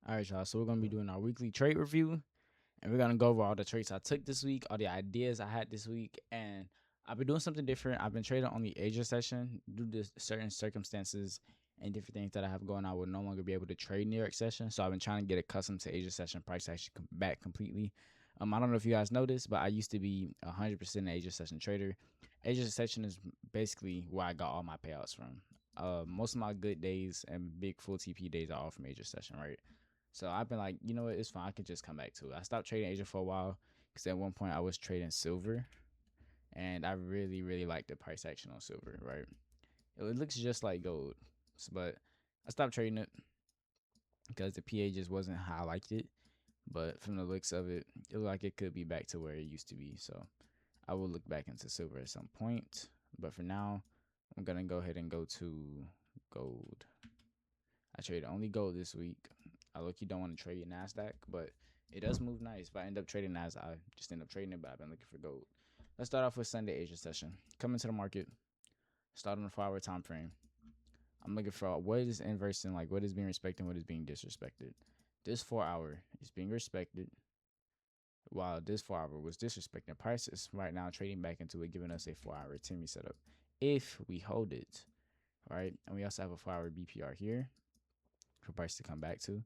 All right, y'all. So we're gonna be doing our weekly trade review, and we're gonna go over all the trades I took this week, all the ideas I had this week, and I've been doing something different. I've been trading on the Asia session due to certain circumstances and different things that I have going on. I would no longer be able to trade New York session, so I've been trying to get accustomed to Asia session price actually come back completely. I don't know if you guys noticed, but I used to be 100% Asia session trader. Asia session is basically where I got all my payouts from. Most of my good days and big full TP days are all from Asia session, right? So I've been like, you know what, it's fine. I can just come back to it. I stopped trading Asia for a while because at one point I was trading silver, and I really, really like the price action on silver. Right, it looks just like gold, but I stopped trading it because the PA just wasn't how I liked it. But from the looks of it, it looked like it could be back to where it used to be. So I will look back into silver at some point. But for now, I'm gonna go ahead and go to gold. I traded only gold this week. I look, you don't want to trade Nasdaq, but it does move nice. If I end up trading Nasdaq, I just end up trading it. But I've been looking for gold. Let's start off with Sunday Asia session. Coming to the market, start on the 4 hour time frame. I'm looking for what is inversing, like what is being respected, what is being disrespected. This 4 hour is being respected, while this 4 hour was disrespecting prices. Right now, trading back into it, giving us a 4 hour Timmy setup. If we hold it, right, and we also have a 4 hour BPR here for price to come back to.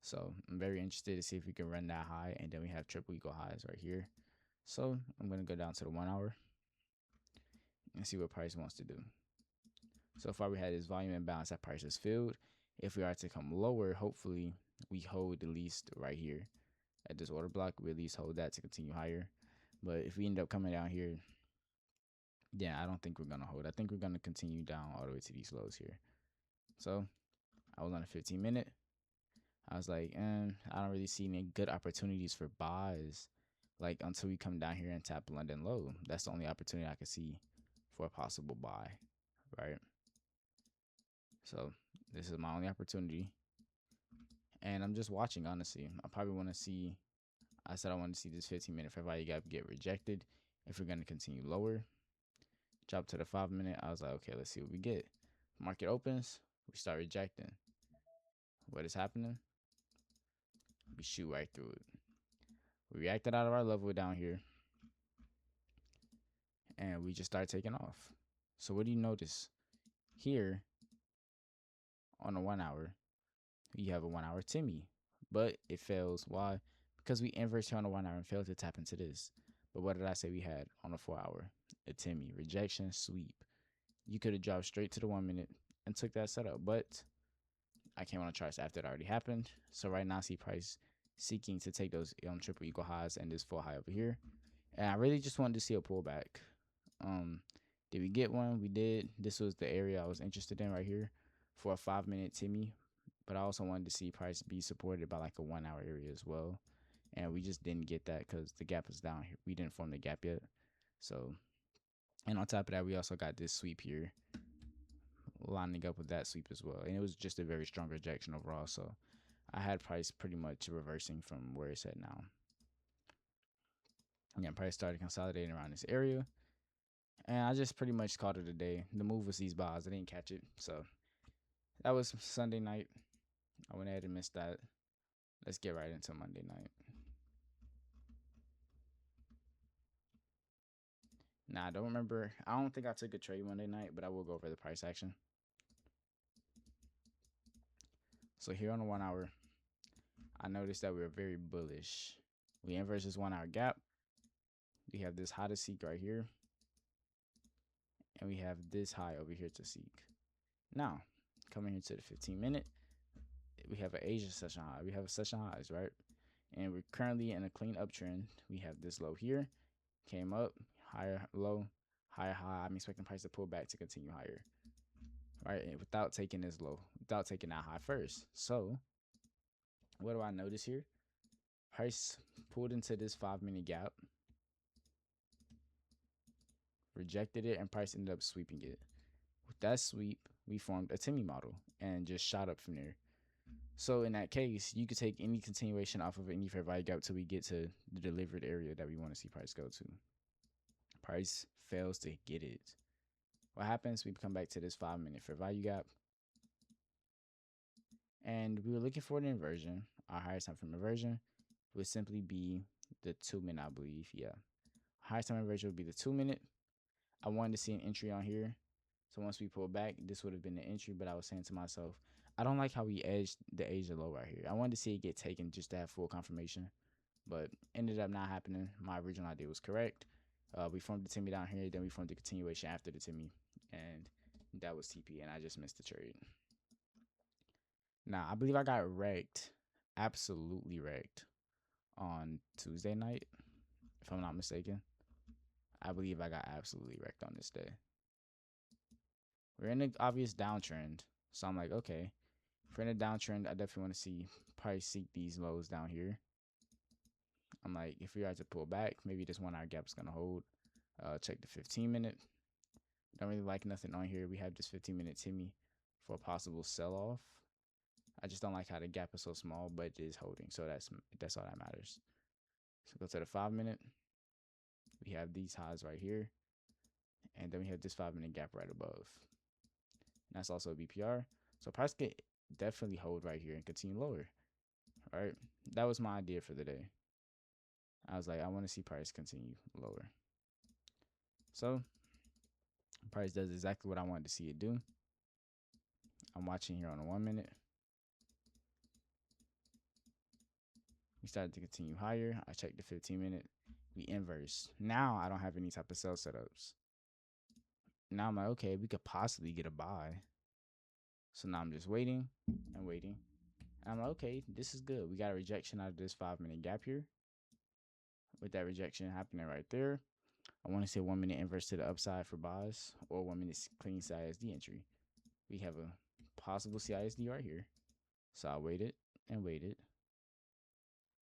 So I'm very interested to see if we can run that high, and then we have triple equal highs right here. So I'm gonna go down to the 1 hour and see what price wants to do. So far we had this volume imbalance that price is filled. If we are to come lower, hopefully we hold at least right here at this order block. We at least hold that to continue higher. But if we end up coming down here, yeah, I don't think we're gonna hold. I think we're gonna continue down all the way to these lows here. So I was on a 15-minute. I was like, I don't really see any good opportunities for buys, like until we come down here and tap London low. That's the only opportunity I could see for a possible buy, right? So this is my only opportunity, and I'm just watching. Honestly, I probably want to see. I said I want to see this 15-minute fair value gap get rejected. If we're gonna continue lower, drop to the 5 minute. I was like, okay, let's see what we get. Market opens, we start rejecting. What is happening? We shoot right through it. We reacted out of our level down here, and we just start taking off. So what do you notice? Here on a 1 hour, you have a 1 hour Timmy, but it fails. Why? Because we inverse here on a 1 hour and failed to tap into this. But what did I say we had on a 4 hour? A Timmy, rejection, sweep. You could have dropped straight to the 1 minute and took that setup, but I came on a charts after it already happened. So right now I see price seeking to take those triple equal highs and this full high over here. And I really just wanted to see a pullback. Um, did we get one? We did. This was the area I was interested in right here for a 5 minute Timmy. But I also wanted to see price be supported by like a 1 hour area as well. And we just didn't get that because the gap is down here. We didn't form the gap yet. So, and on top of that, we also got this sweep here lining up with that sweep as well. And it was just a very strong rejection overall. So I had price pretty much reversing from where it's at now. Again, price started consolidating around this area. And I just pretty much called it a day. The move was these bars. I didn't catch it. So that was Sunday night. I went ahead and missed that. Let's get right into Monday night. Nah, I don't remember. I don't think I took a trade Monday night, but I will go over the price action. So here on the 1 hour, I noticed that we were very bullish. We inverse this 1 hour gap. We have this high to seek right here. And we have this high over here to seek. Now, coming here to the 15-minute, we have an Asia session high. We have a session highs, right? And we're currently in a clean uptrend. We have this low here, came up, higher low, higher high. I'm expecting price to pull back to continue higher, right? And without taking this low, without taking that high first. So, what do I notice here? Price pulled into this 5 minute gap, rejected it, and price ended up sweeping it. With that sweep, we formed a Timmy model and just shot up from there. So in that case, you could take any continuation off of any fair value gap till we get to the delivered area that we want to see price go to. Price fails to get it. What happens? We come back to this 5 minute fair value gap. And we were looking for an inversion. Our highest time frame inversion would simply be the 2 minute, I believe. Yeah. Highest time inversion would be the 2 minute. I wanted to see an entry on here. So once we pull back, this would have been the entry. But I was saying to myself, I don't like how we edged the Asia low right here. I wanted to see it get taken just to have full confirmation. But ended up not happening. My original idea was correct. We formed the Timmy down here. Then we formed the continuation after the Timmy. And that was TP. And I just missed the trade. Now, I believe I got wrecked. Absolutely wrecked on Tuesday night, if I'm not mistaken. I believe I got absolutely wrecked on this day. We're in an obvious downtrend. So I'm like, okay, if we're in a downtrend, I definitely want to see price seek these lows down here. I'm like, if we are to pull back, maybe this 1 hour gap is going to hold. Check the 15 minute. Don't really like nothing on here. We have this 15 minute Timmy for a possible sell off. I just don't like how the gap is so small, but it is holding. So that's all that matters. So go to the 5 minute. We have these highs right here. And then we have this 5 minute gap right above. And that's also a BPR. So price could definitely hold right here and continue lower. All right. That was my idea for the day. I was like, I want to see price continue lower. So price does exactly what I wanted to see it do. I'm watching here on the 1 minute. We started to continue higher. I checked the 15 minute. We inverse. Now I don't have any type of sell setups. Now I'm like, okay, we could possibly get a buy. So now I'm just waiting and waiting. And I'm like, okay, this is good. We got a rejection out of this 5 minute gap here. With that rejection happening right there, I want to see a 1 minute inverse to the upside for buys or 1 minute clean CISD entry. We have a possible CISD right here. So I waited and waited.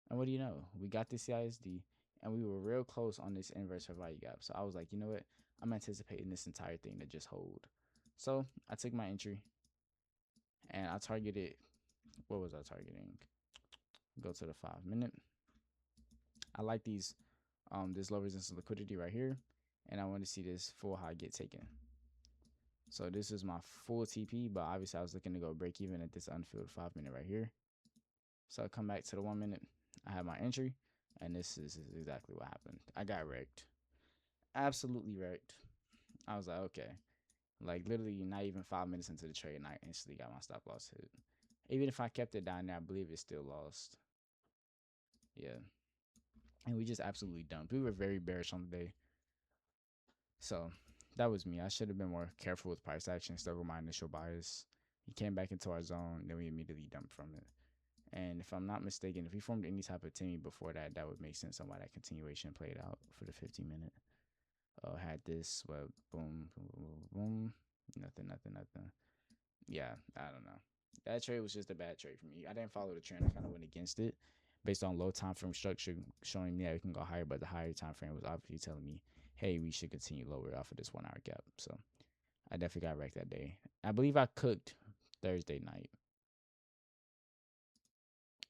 And what do you know? We got the CISD and we were real close on this inverse for value gap. So I was like, you know what? I'm anticipating this entire thing to just hold. So I took my entry and I targeted. What was I targeting? Go to the 5 minute. I like these this low resistance liquidity right here, and I want to see this full high get taken. So this is my full TP, but obviously I was looking to go break even at this unfilled 5 minute right here. So I come back to the 1 minute. I have my entry, and this is exactly what happened. I got wrecked, absolutely wrecked. I was like, okay, like literally not even 5 minutes into the trade, and I instantly got my stop loss hit. Even if I kept it down there, I believe it's still lost. Yeah. And we just absolutely dumped. We were very bearish on the day. So that was me. I should have been more careful with price action, stuck with my initial bias. He came back into our zone, then we immediately dumped from it. And if I'm not mistaken, if we formed any type of Timmy before that, that would make sense on why that continuation played out for the 15 minute. Had this, well, boom, boom, boom, boom. Nothing. Yeah, I don't know. That trade was just a bad trade for me. I didn't follow the trend. I kind of went against it based on low time frame structure showing me that we can go higher, but the higher time frame was obviously telling me, hey, we should continue lower off of this 1 hour gap. So I definitely got wrecked that day. I believe I cooked Thursday night.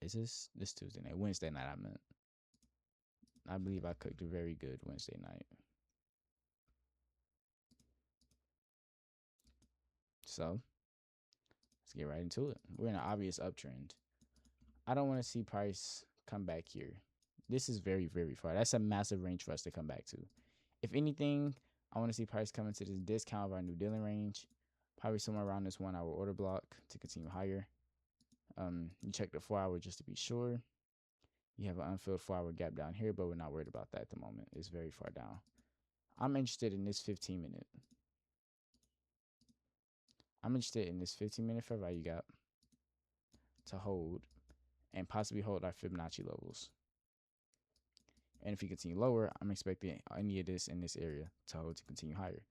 Is this Tuesday night? Wednesday night, I meant. I believe I cooked a very good Wednesday night. So let's get right into it. We're in an obvious uptrend. I don't want to see price come back here. This is very, very far. That's a massive range for us to come back to. If anything, I want to see price come into this discount of our new dealing range, probably somewhere around this 1 hour order block to continue higher. You check the 4 hour just to be sure. You have an unfilled 4 hour gap down here, but we're not worried about that at the moment. It's very far down. I'm interested in this 15 minute. I'm interested in this 15 minute fair value gap to hold and possibly hold our Fibonacci levels. And if you continue lower, I'm expecting any of this in this area to hold to continue higher.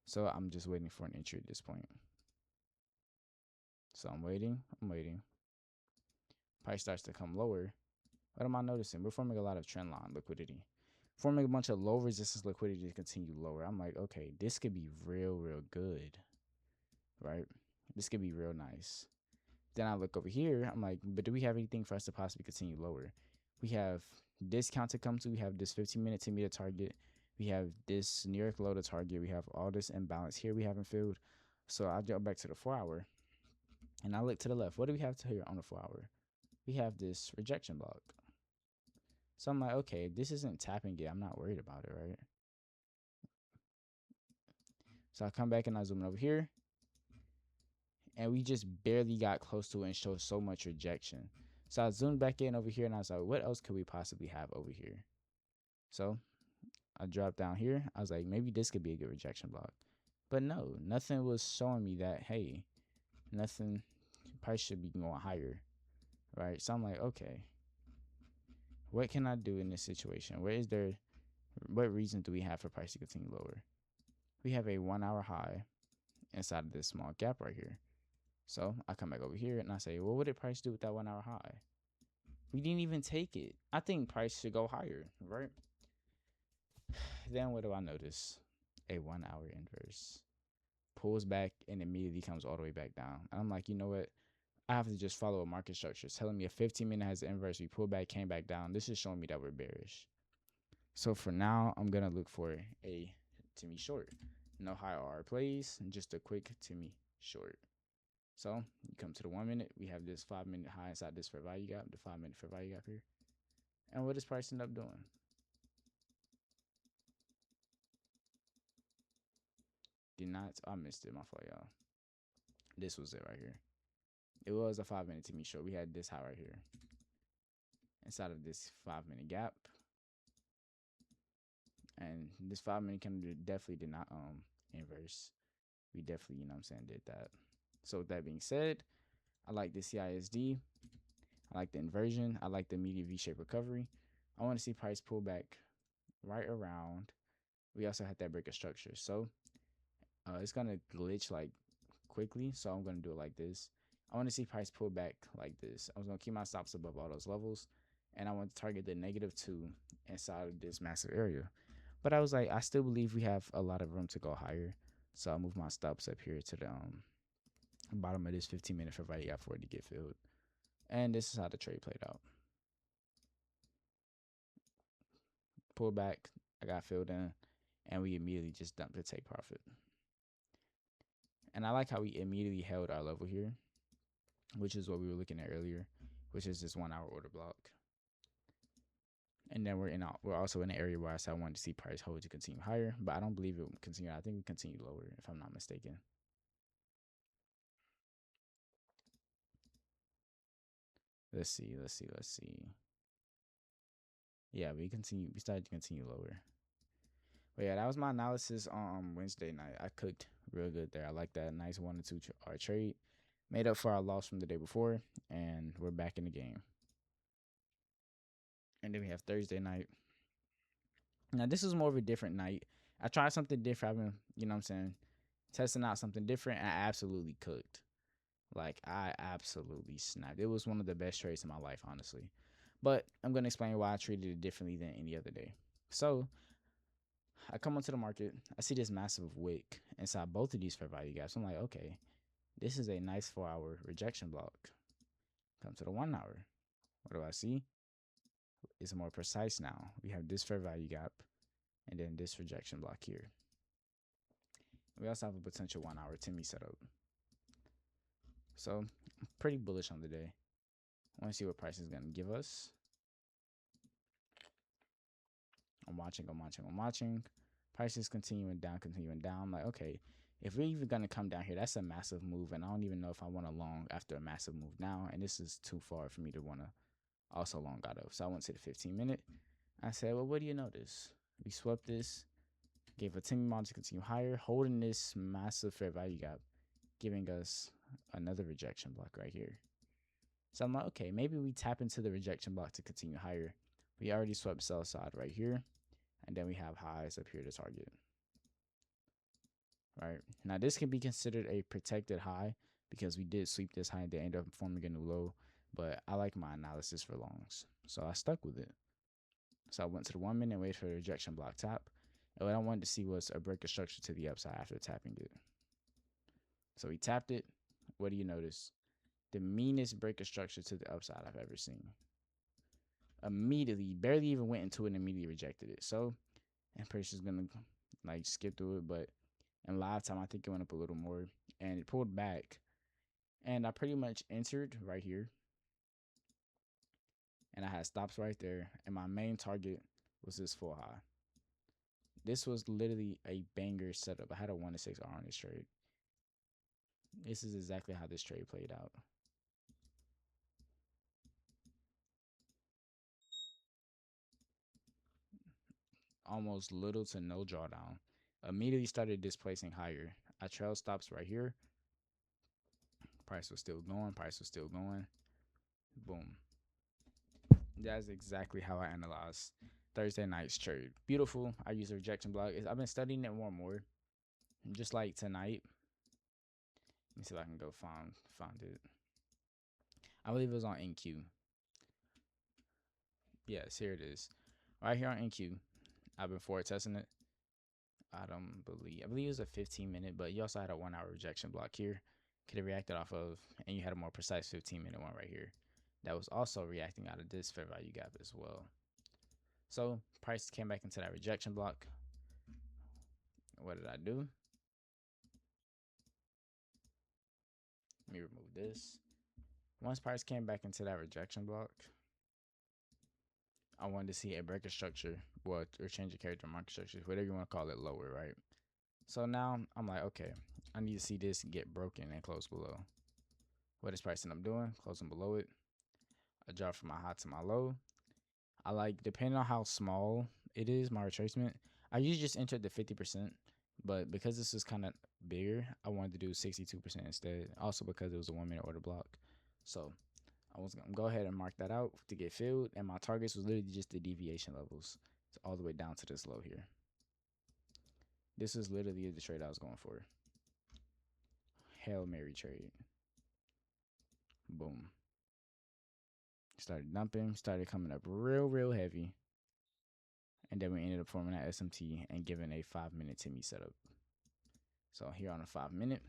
So I'm just waiting for an entry at this point. So I'm waiting. Price starts to come lower. What am I noticing? We're forming a lot of trend line liquidity. Forming a bunch of low resistance liquidity to continue lower. I'm like, okay, this could be real good. Right? This could be real nice. Then I look over here. I'm like, but do we have anything for us to possibly continue lower? We have discount to come to. We have this 15 minute to meet a target. We have this New York low to target. We have all this imbalance here we haven't filled. So I'll jump back to the 4 hour. And I look to the left. What do we have to here on the 4 hour? We have this rejection block. So I'm like, okay, this isn't tapping it. I'm not worried about it, right? So I come back and I zoom in over here, and we just barely got close to it and showed so much rejection. So I zoomed back in over here and I was like, what else could we possibly have over here? So I dropped down here. I was like, maybe this could be a good rejection block. But no, nothing was showing me that, hey, nothing, price should be going higher, right? So I'm like, okay, what can I do in this situation? What reason do we have for price to continue lower? We have a 1 hour high inside of this small gap right here. So I come back over here and I say, well, what did price do with that 1 hour high? We didn't even take it. I think price should go higher, right? Then what do I notice? A 1 hour inverse pulls back and immediately comes all the way back down. And I'm like, you know what? I have to just follow a market structure. It's telling me a 15-minute has an inverse. We pull back, came back down. This is showing me that we're bearish. So for now, I'm going to look for a Timmy short. No high R plays, just a quick Timmy short. So you come to the 1 minute. We have this 5-minute high inside this fair value gap, the 5-minute fair value gap here. And what does price end up doing? I missed it, my fault, y'all. This was it right here. It was a 5-minute Timmy short. We had this high right here inside of this 5-minute gap. And this 5-minute candle definitely did not inverse. We definitely, you know what I'm saying, did that. So with that being said, I like the CISD. I like the inversion. I like the immediate V-shaped recovery. I want to see price pull back right around. We also had that break of structure. So it's going to glitch like quickly. So I'm going to do it like this. I want to see price pull back like this. I was going to keep my stops above all those levels. And I want to target the -2 inside of this massive area. But I was like, I still believe we have a lot of room to go higher. So I'll move my stops up here to the bottom of this 15-minute fair value gap for it to get filled. And this is how the trade played out. Pull back, I got filled in, and we immediately just dumped to take profit. And I like how we immediately held our level here, which is what we were looking at earlier, which is this 1 hour order block. And then we're also in an area where I said I wanted to see price hold to continue higher, but I don't believe it will continue. I think we continue lower, if I'm not mistaken. Let's see. Yeah, we started to continue lower. But yeah, that was my analysis on Wednesday night. I cooked real good there. I like that nice 1 to 2 hour trade. Made up for our loss from the day before, and we're back in the game. And then we have Thursday night. Now, this is more of a different night. I tried something different. I've been, you know what I'm saying, testing out something different, and I absolutely cooked. Like, I absolutely snapped. It was one of the best trades in my life, honestly. But I'm going to explain why I treated it differently than any other day. So, I come onto the market. I see this massive wick inside both of these fair value gaps. I'm like, okay, this is a nice 4-hour rejection block. Come to the 1 hour. What do I see? It's more precise now. We have this fair value gap and then this rejection block here. We also have a potential 1 hour Timmy setup. So I'm pretty bullish on the day. I want to see what price is going to give us. I'm watching. Price is continuing down. I'm like, okay, if we're even going to come down here, that's a massive move. And I don't even know if I want to long after a massive move now. And this is too far for me to want to also long out of. So I went to the 15-minute. I said, well, what do you notice? We swept this, gave a 10-minute to continue higher, holding this massive fair value gap, giving us another rejection block right here. So I'm like, okay, maybe we tap into the rejection block to continue higher. We already swept sell side right here, and then we have highs up here to target. Right now, this can be considered a protected high because we did sweep this high and then end up forming a new low. But I like my analysis for longs, so I stuck with it. So I went to the 1 minute and waited for the rejection block tap. And what I wanted to see was a break of structure to the upside after tapping it. So we tapped it. What do you notice? The meanest break of structure to the upside I've ever seen. Immediately, barely even went into it and immediately rejected it. So I'm pretty sure it's going to like skip through it. But in live time, I think it went up a little more. And it pulled back. And I pretty much entered right here, and I had stops right there, and my main target was this full high. This was literally a banger setup. I had a 1-6 R on this trade. This is exactly how this trade played out. Almost little to no drawdown. Immediately started displacing higher. I trailed stops right here. Price was still going. Price was still going. Boom. That's exactly how I analyzed Thursday night's trade. Beautiful. I use a rejection block. I've been studying it more and more. Just like tonight. Let me see if I can go find it. I believe it was on NQ. Yes, here it is. Right here on NQ. I've been forward testing it. I believe it was a 15-minute, but you also had a 1 hour rejection block here. Could have reacted off of, and you had a more precise 15-minute one right here. That was also reacting out of this fair value gap as well. So price came back into that rejection block. What did I do? Let me remove this. Once price came back into that rejection block, I wanted to see a breaker structure, or change of character market structure, whatever you want to call it, lower, right? So now I'm like, okay, I need to see this get broken and close below. What is price end up doing? Closing below it. I drop from my high to my low. I like, depending on how small it is, my retracement, I usually just entered the 50%, but because this is kind of bigger, I wanted to do 62% instead. Also because it was a 1 minute order block. So I was gonna go ahead and mark that out to get filled, and my targets was literally just the deviation levels. So all the way down to this low here. This is literally the trade I was going for. Hail Mary trade. Boom. Started dumping, started coming up real heavy. And then we ended up forming that SMT and giving a 5-minute Timmy setup. So here on a 5-minute,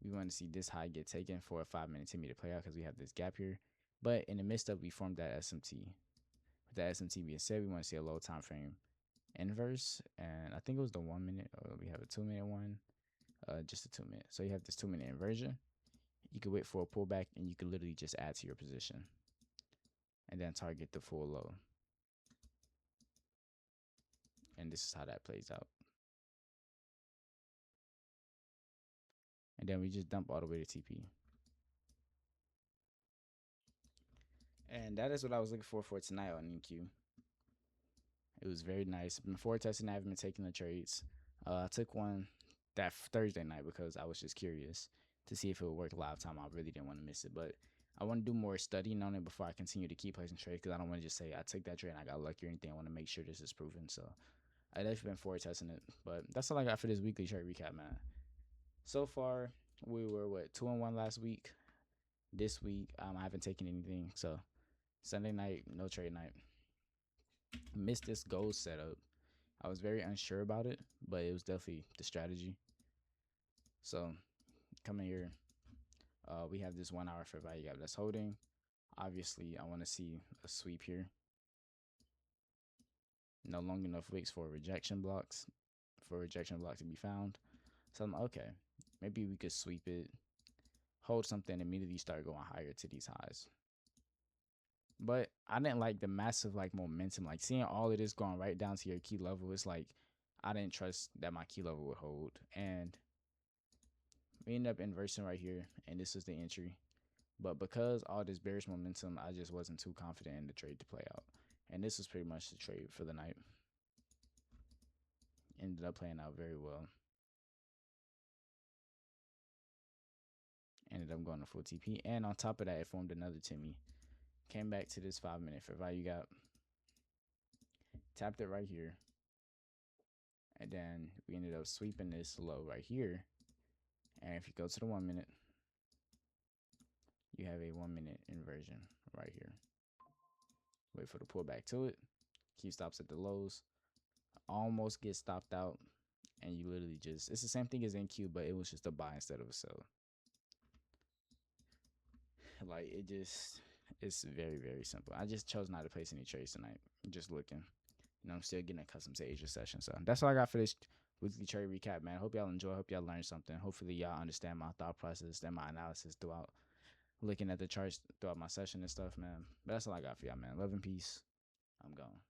we want to see this high get taken for a 5-minute Timmy to play out because we have this gap here. But in the midst of, we formed that SMT. With that SMT being said, we want to see a low time frame inverse. And I think it was the 1 minute, or we have a 2-minute one, just a 2-minute. So you have this 2-minute inversion. You could wait for a pullback, and you could literally just add to your position and then target the full low. And this is how that plays out. And then we just dump all the way to TP. And that is what I was looking for tonight on NQ. It was very nice. Before testing, I haven't been taking the trades. I took one that Thursday night because I was just curious to see if it would work live time. I really didn't want to miss it, but I want to do more studying on it before I continue to keep placing trades, because I don't want to just say I took that trade and I got lucky or anything. I want to make sure this is proven. So I definitely been forward testing it. But that's all I got for this weekly trade recap, man. So far, we were 2-1 last week. This week, I haven't taken anything. So Sunday night, no trade night. Missed this gold setup. I was very unsure about it, but it was definitely the strategy. So coming here, we have this 1 hour fair value gap that's holding. Obviously, I want to see a sweep here. No long enough wicks for rejection blocks, to be found. So I'm like, okay, maybe we could sweep it, hold something, and immediately start going higher to these highs. But I didn't like the massive momentum, seeing all of this going right down to your key level. It's like I didn't trust that my key level would hold, and we ended up inversing right here, and this is the entry. But because all this bearish momentum, I just wasn't too confident in the trade to play out, and this was pretty much the trade for the night. Ended up playing out very well. Ended up going to full TP, and on top of that, it formed another Timmy. Came back to this 5-minute fair value gap, tapped it right here, and then we ended up sweeping this low right here. And if you go to the 1 minute, you have a 1 minute inversion right here. Wait for the pullback to it. Keep stops at the lows. Almost get stopped out, and you literally just, it's the same thing as NQ, but it was just a buy instead of a sell. It's very simple. I just chose not to place any trades tonight. I'm just looking. I'm still getting accustomed to Asia session. So that's all I got for this weekly trade recap, man. Hope y'all enjoy. Hope y'all learn something. Hopefully y'all understand my thought process and my analysis throughout looking at the charts throughout my session and stuff, man. But that's all I got for y'all, man. Love and peace. I'm gone.